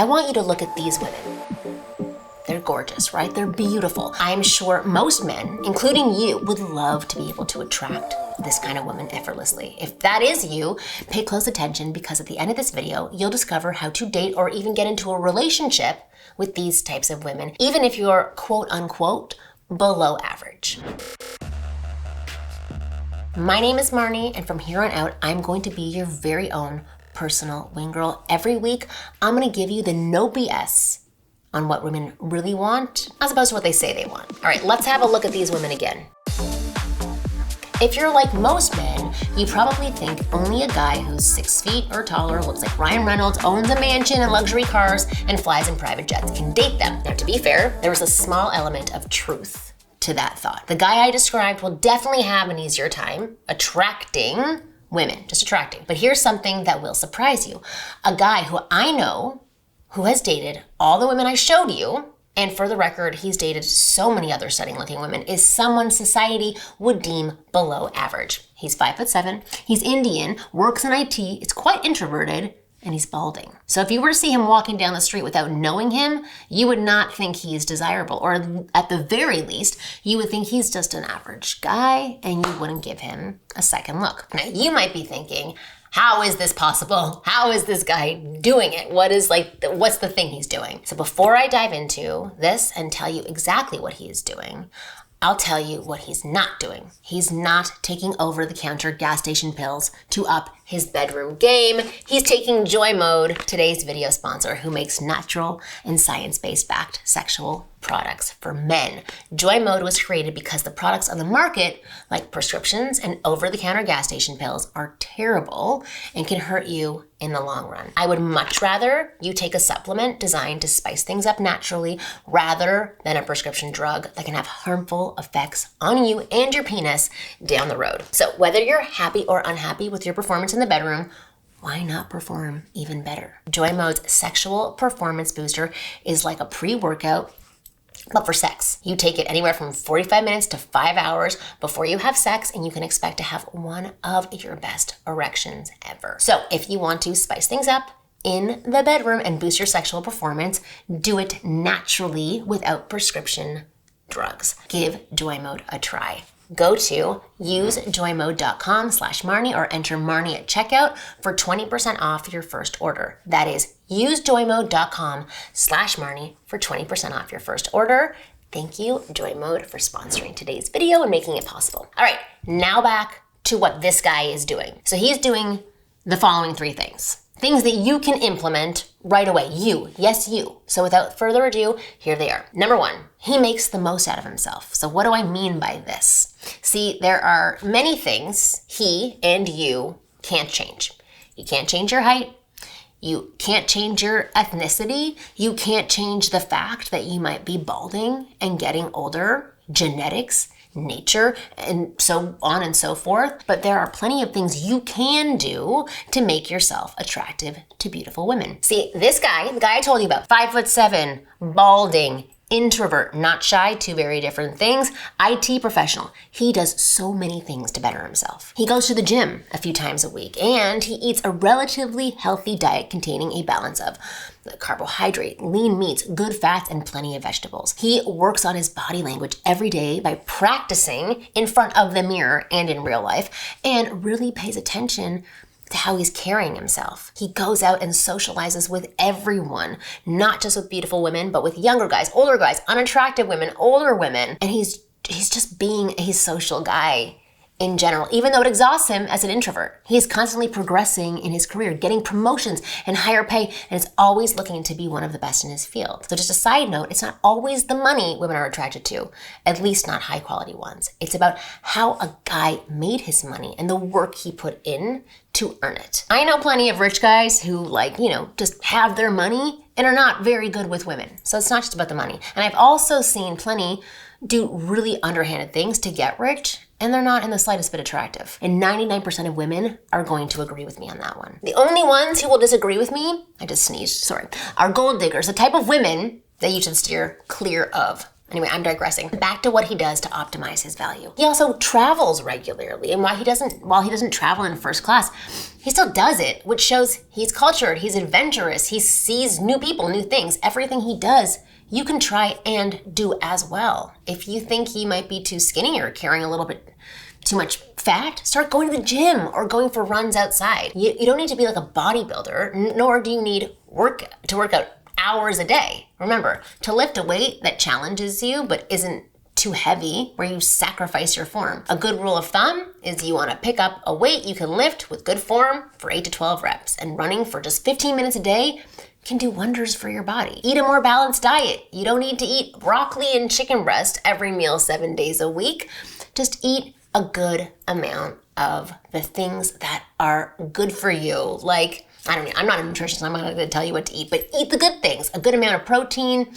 I want you to look at these women. They're gorgeous, right? They're beautiful. I'm sure most men, including you, would love to be able to attract this kind of woman effortlessly. If that is you, pay close attention, because at the end of this video, you'll discover how to date or even get into a relationship with these types of women, even if you're quote unquote below average. My name is Marnie, and from here on out, I'm going to be your very own personal wing girl. Every week, I'm gonna give you the no BS on what women really want, as opposed to what they say they want. All right, let's have a look at these women again. If you're like most men, you probably think only a guy who's 6 feet or taller, looks like Ryan Reynolds, owns a mansion and luxury cars, and flies in private jets can date them. Now, to be fair, there was a small element of truth to that thought. The guy I described will definitely have an easier time attracting women, just attracting. But here's something that will surprise you. A guy who I know who has dated all the women I showed you, and for the record, he's dated so many other stunning looking women, is someone society would deem below average. He's 5'7", he's Indian, works in IT, is quite introverted, and he's balding. So if you were to see him walking down the street without knowing him, you would not think he's desirable, or at the very least, you would think he's just an average guy, and you wouldn't give him a second look. Now, you might be thinking, how is this possible? How is this guy doing it? What's the thing he's doing? So before I dive into this and tell you exactly what he is doing, I'll tell you what he's not doing. He's not taking over-the-counter gas station pills to up his bedroom game. He's taking Joy Mode, today's video sponsor, who makes natural and science-based backed sexual products for men. Joy Mode was created because the products on the market, like prescriptions and over-the-counter gas station pills, are terrible and can hurt you in the long run. I would much rather you take a supplement designed to spice things up naturally rather than a prescription drug that can have harmful effects on you and your penis down the road. So whether you're happy or unhappy with your performance in the bedroom, why not perform even better? Joy Mode's Sexual Performance Booster is like a pre-workout, but for sex. You take it anywhere from 45 minutes to 5 hours before you have sex, and you can expect to have one of your best erections ever. So if you want to spice things up in the bedroom and boost your sexual performance, do it naturally without prescription drugs. Give Joy Mode a try. Go to usejoymode.com/Marnie or enter Marnie at checkout for 20% off your first order. That is usejoymode.com/Marnie for 20% off your first order. Thank you, Joy Mode, for sponsoring today's video and making it possible. All right, now back to what this guy is doing. So he's doing the following 3 things. Things that you can implement right away. Yes, you. So without further ado, here they are. Number 1, he makes the most out of himself. So what do I mean by this? See, there are many things he and you can't change. You can't change your height. You can't change your ethnicity. You can't change the fact that you might be balding and getting older, genetics, nature, and so on and so forth. But there are plenty of things you can do to make yourself attractive to beautiful women. See, this guy, the guy I told you about, 5'7", balding, introvert, not shy, 2 very different things, IT professional. He does so many things to better himself. He goes to the gym a few times a week, and he eats a relatively healthy diet containing a balance of carbohydrate, lean meats, good fats, and plenty of vegetables. He works on his body language every day by practicing in front of the mirror and in real life, and really pays attention to how he's carrying himself. He goes out and socializes with everyone, not just with beautiful women, but with younger guys, older guys, unattractive women, older women. And he's just being a social guy in general, even though it exhausts him as an introvert. He's constantly progressing in his career, getting promotions and higher pay, and is always looking to be one of the best in his field. So just a side note, it's not always the money women are attracted to, at least not high quality ones. It's about how a guy made his money and the work he put in to earn it. I know plenty of rich guys who just have their money and are not very good with women. So it's not just about the money. And I've also seen plenty do really underhanded things to get rich, and they're not in the slightest bit attractive. And 99% of women are going to agree with me on that one. The only ones who will disagree with me, I just sneezed, sorry, are gold diggers, the type of women that you should steer clear of. Anyway, I'm digressing. Back to what he does to optimize his value. He also travels regularly, and while he doesn't travel in first class, he still does it, which shows he's cultured, he's adventurous, he sees new people, new things. Everything he does, you can try and do as well. If you think he might be too skinny or carrying a little bit too much fat, start going to the gym or going for runs outside. You don't need to be like a bodybuilder, nor do you need to work out hours a day. Remember, to lift a weight that challenges you but isn't too heavy where you sacrifice your form. A good rule of thumb is you want to pick up a weight you can lift with good form for 8 to 12 reps, and running for just 15 minutes a day can do wonders for your body. Eat a more balanced diet. You don't need to eat broccoli and chicken breast every meal 7 days a week. Just eat a good amount of the things that are good for you. Like, I'm not a nutritionist, I'm not going to tell you what to eat, but eat the good things. A good amount of protein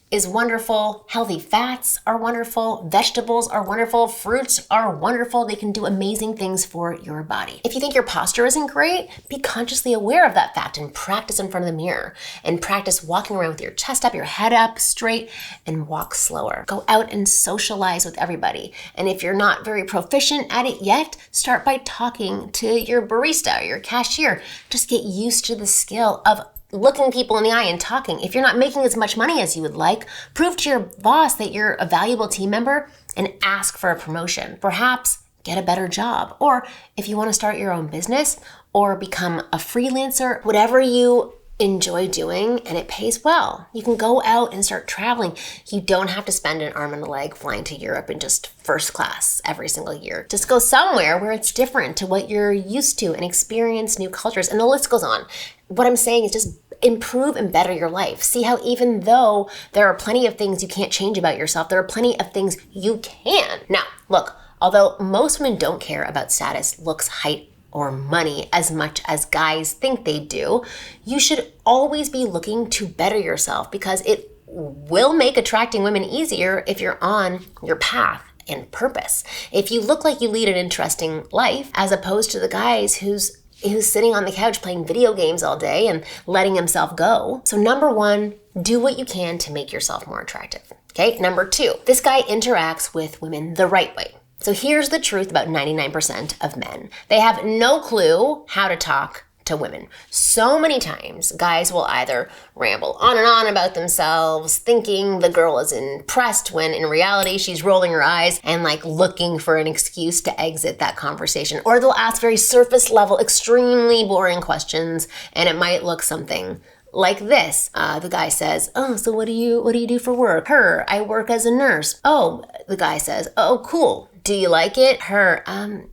is wonderful. Healthy fats are wonderful. Vegetables are wonderful. Fruits are wonderful. They can do amazing things for your body. If you think your posture isn't great, be consciously aware of that fact and practice in front of the mirror, and practice walking around with your chest up, your head up straight, and walk slower. Go out and socialize with everybody. And if you're not very proficient at it yet, start by talking to your barista or your cashier. Just get used to the skill of looking people in the eye and talking. If you're not making as much money as you would like, prove to your boss that you're a valuable team member and ask for a promotion. Perhaps get a better job. Or if you want to start your own business or become a freelancer, whatever you enjoy doing and it pays well, you can go out and start traveling. You don't have to spend an arm and a leg flying to Europe in just first class every single year. Just go somewhere where it's different to what you're used to and experience new cultures. And the list goes on. What I'm saying is just improve and better your life. See how even though there are plenty of things you can't change about yourself, there are plenty of things you can. Now, look, although most women don't care about status, looks, height, or money as much as guys think they do, you should always be looking to better yourself, because it will make attracting women easier if you're on your path and purpose. If you look like you lead an interesting life, as opposed to the guys who's sitting on the couch playing video games all day and letting himself go. So number one, do what you can to make yourself more attractive. Okay, number two, this guy interacts with women the right way. So here's the truth about 99% of men. They have no clue how to talk to women. So many times, guys will either ramble on and on about themselves, thinking the girl is impressed when in reality she's rolling her eyes and like looking for an excuse to exit that conversation. Or they'll ask very surface level, extremely boring questions, and it might look something like this. The guy says, "Oh, so what do you do for work?" Her, "I work as a nurse." Oh, the guy says, "Oh, cool. Do you like it?" Her,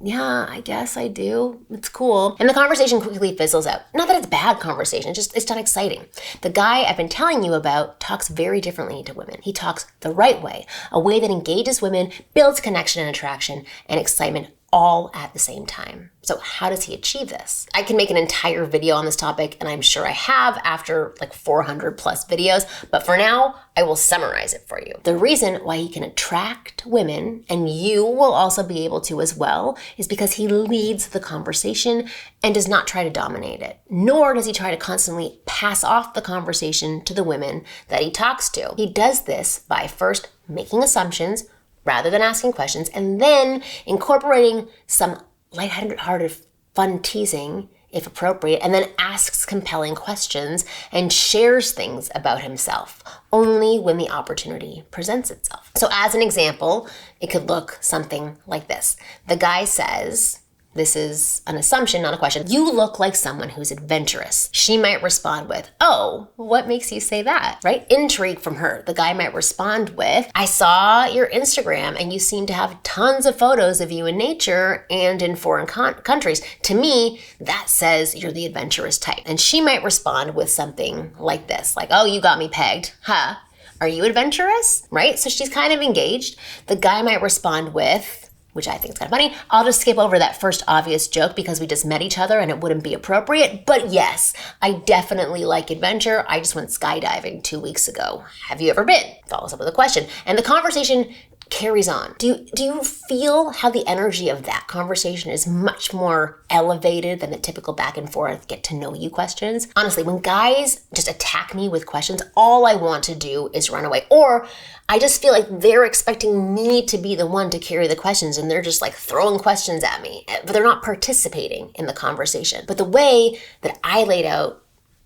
"Yeah, I guess I do. It's cool." And the conversation quickly fizzles out. Not that it's bad conversation, it's not exciting. The guy I've been telling you about talks very differently to women. He talks the right way, a way that engages women, builds connection and attraction and excitement all at the same time. So how does he achieve this? I can make an entire video on this topic, and I'm sure I have after like 400 plus videos, but for now, I will summarize it for you. The reason why he can attract women, and you will also be able to as well, is because he leads the conversation and does not try to dominate it, nor does he try to constantly pass off the conversation to the women that he talks to. He does this by first making assumptions, rather than asking questions, and then incorporating some lighthearted, fun teasing, if appropriate, and then asks compelling questions and shares things about himself, only when the opportunity presents itself. So as an example, it could look something like this. The guy says, this is an assumption, not a question, "You look like someone who's adventurous." She might respond with, "Oh, what makes you say that?" Right? Intrigue from her. The guy might respond with, "I saw your Instagram and you seem to have tons of photos of you in nature and in foreign countries. To me, that says you're the adventurous type." And she might respond with something like this, like, "Oh, you got me pegged. Huh? Are you adventurous?" Right? So she's kind of engaged. The guy might respond with, which I think is kind of funny, "I'll just skip over that first obvious joke because we just met each other and it wouldn't be appropriate. But yes, I definitely like adventure. I just went skydiving 2 weeks ago. Have you ever been?" Follows up with a question. And the conversation carries on. Do you feel how the energy of that conversation is much more elevated than the typical back and forth, get to know you questions? Honestly, when guys just attack me with questions, all I want to do is run away. Or I just feel like they're expecting me to be the one to carry the questions, and they're just like throwing questions at me, but they're not participating in the conversation. But the way that I laid out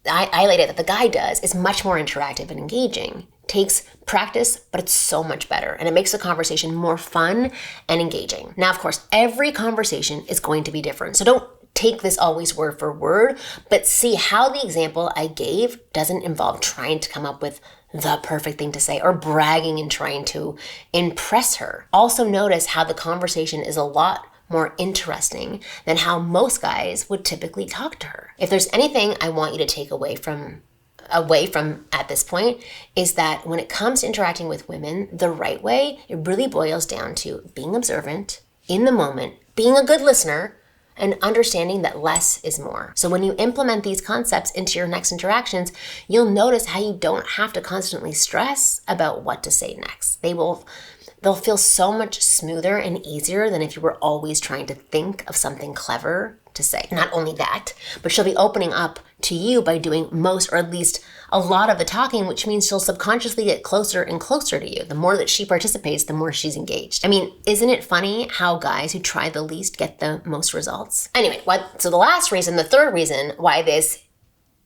that the guy does is much more interactive and engaging. Takes practice, but it's so much better, and it makes the conversation more fun and engaging. Now, of course, every conversation is going to be different, so don't take this always word for word, but see how the example I gave doesn't involve trying to come up with the perfect thing to say or bragging and trying to impress her. Also notice how the conversation is a lot more interesting than how most guys would typically talk to her. If there's anything I want you to take away from at this point, is that when it comes to interacting with women the right way, it really boils down to being observant, in the moment, being a good listener, and understanding that less is more. So when you implement these concepts into your next interactions, you'll notice how you don't have to constantly stress about what to say next. They'll feel so much smoother and easier than if you were always trying to think of something clever to say. Not only that, but she'll be opening up to you by doing most, or at least a lot of the talking, which means she'll subconsciously get closer and closer to you. The more that she participates, the more she's engaged. I mean, isn't it funny how guys who try the least get the most results? Anyway, so the third reason why this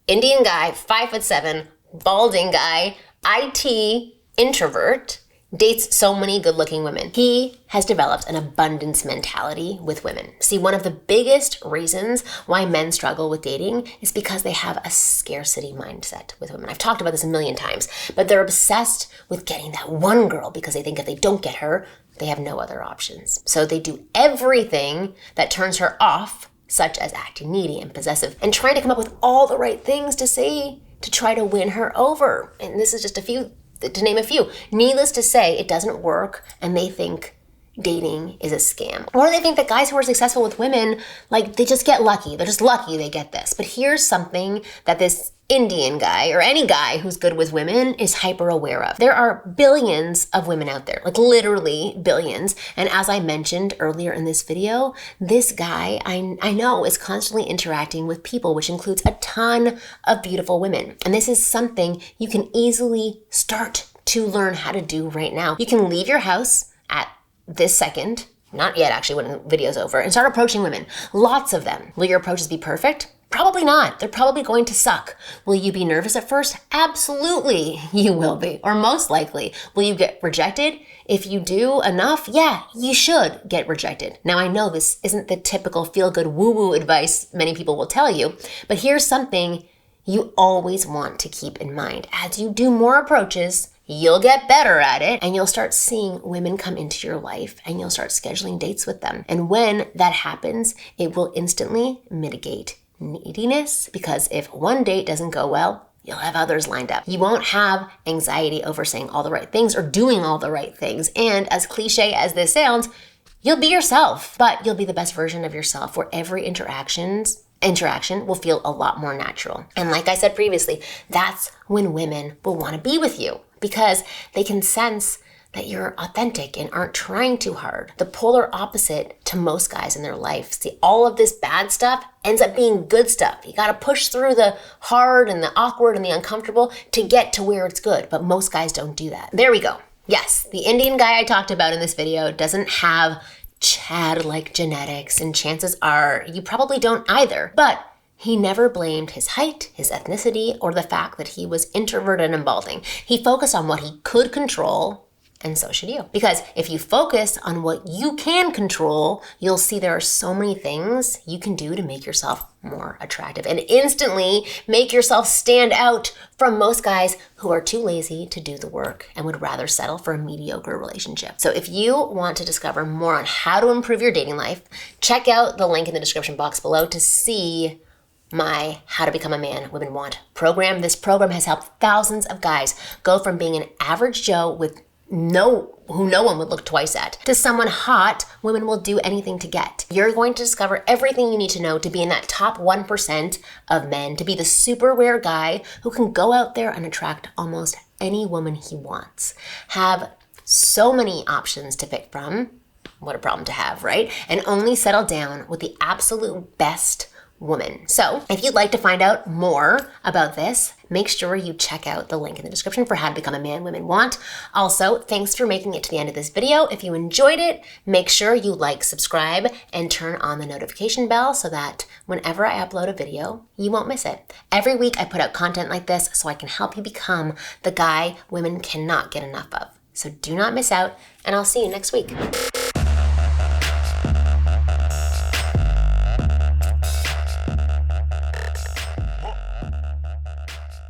Indian guy, 5'7", balding guy, IT introvert, dates so many good-looking women. He has developed an abundance mentality with women. See, one of the biggest reasons why men struggle with dating is because they have a scarcity mindset with women. I've talked about this a million times, but they're obsessed with getting that one girl because they think if they don't get her, they have no other options. So they do everything that turns her off, such as acting needy and possessive, and trying to come up with all the right things to say to try to win her over. And this is just to name a few. Needless to say, it doesn't work, and they think dating is a scam. Or they think that guys who are successful with women, like, they just get lucky. They're just lucky they get this. But here's something that this Indian guy, or any guy who's good with women, is hyper aware of. There are billions of women out there, like literally billions. And as I mentioned earlier in this video, this guy I know is constantly interacting with people, which includes a ton of beautiful women. And this is something you can easily start to learn how to do right now. You can leave your house at this second, not yet actually when the video's over, and start approaching women. Lots of them. Will your approaches be perfect? Probably not. They're probably going to suck. Will you be nervous at first? Absolutely, you will be, or most likely. Will you get rejected? If you do enough, yeah, you should get rejected. Now, I know this isn't the typical feel-good woo-woo advice many people will tell you, but here's something you always want to keep in mind. As you do more approaches, you'll get better at it, and you'll start seeing women come into your life, and you'll start scheduling dates with them. And when that happens, it will instantly mitigate neediness, because if one date doesn't go well, you'll have others lined up. You won't have anxiety over saying all the right things or doing all the right things. And as cliche as this sounds, you'll be yourself, but you'll be the best version of yourself, where every interaction will feel a lot more natural. And like I said previously, that's when women will want to be with you, because they can sense that you're authentic and aren't trying too hard. The polar opposite to most guys in their life. See, all of this bad stuff ends up being good stuff. You gotta push through the hard and the awkward and the uncomfortable to get to where it's good, but most guys don't do that. There we go. Yes, the Indian guy I talked about in this video doesn't have Chad-like genetics, and chances are you probably don't either, but he never blamed his height, his ethnicity, or the fact that he was introverted and balding. He focused on what he could control, and so should you. Because if you focus on what you can control, you'll see there are so many things you can do to make yourself more attractive and instantly make yourself stand out from most guys who are too lazy to do the work and would rather settle for a mediocre relationship. So if you want to discover more on how to improve your dating life, check out the link in the description box below to see my How to Become a Man Women Want program. This program has helped thousands of guys go from being an average Joe who no one would look twice at, to someone hot women will do anything to get. You're going to discover everything you need to know to be in that top 1% of men, to be the super rare guy who can go out there and attract almost any woman he wants. Have so many options to pick from. What a problem to have, right? And only settle down with the absolute best woman. So if you'd like to find out more about this, make sure you check out the link in the description for how to become a man women want. Also, thanks for making it to the end of this video. If you enjoyed it, make sure you like, subscribe, and turn on the notification bell so that whenever I upload a video, you won't miss it. Every week I put out content like this so I can help you become the guy women cannot get enough of. So do not miss out, and I'll see you next week.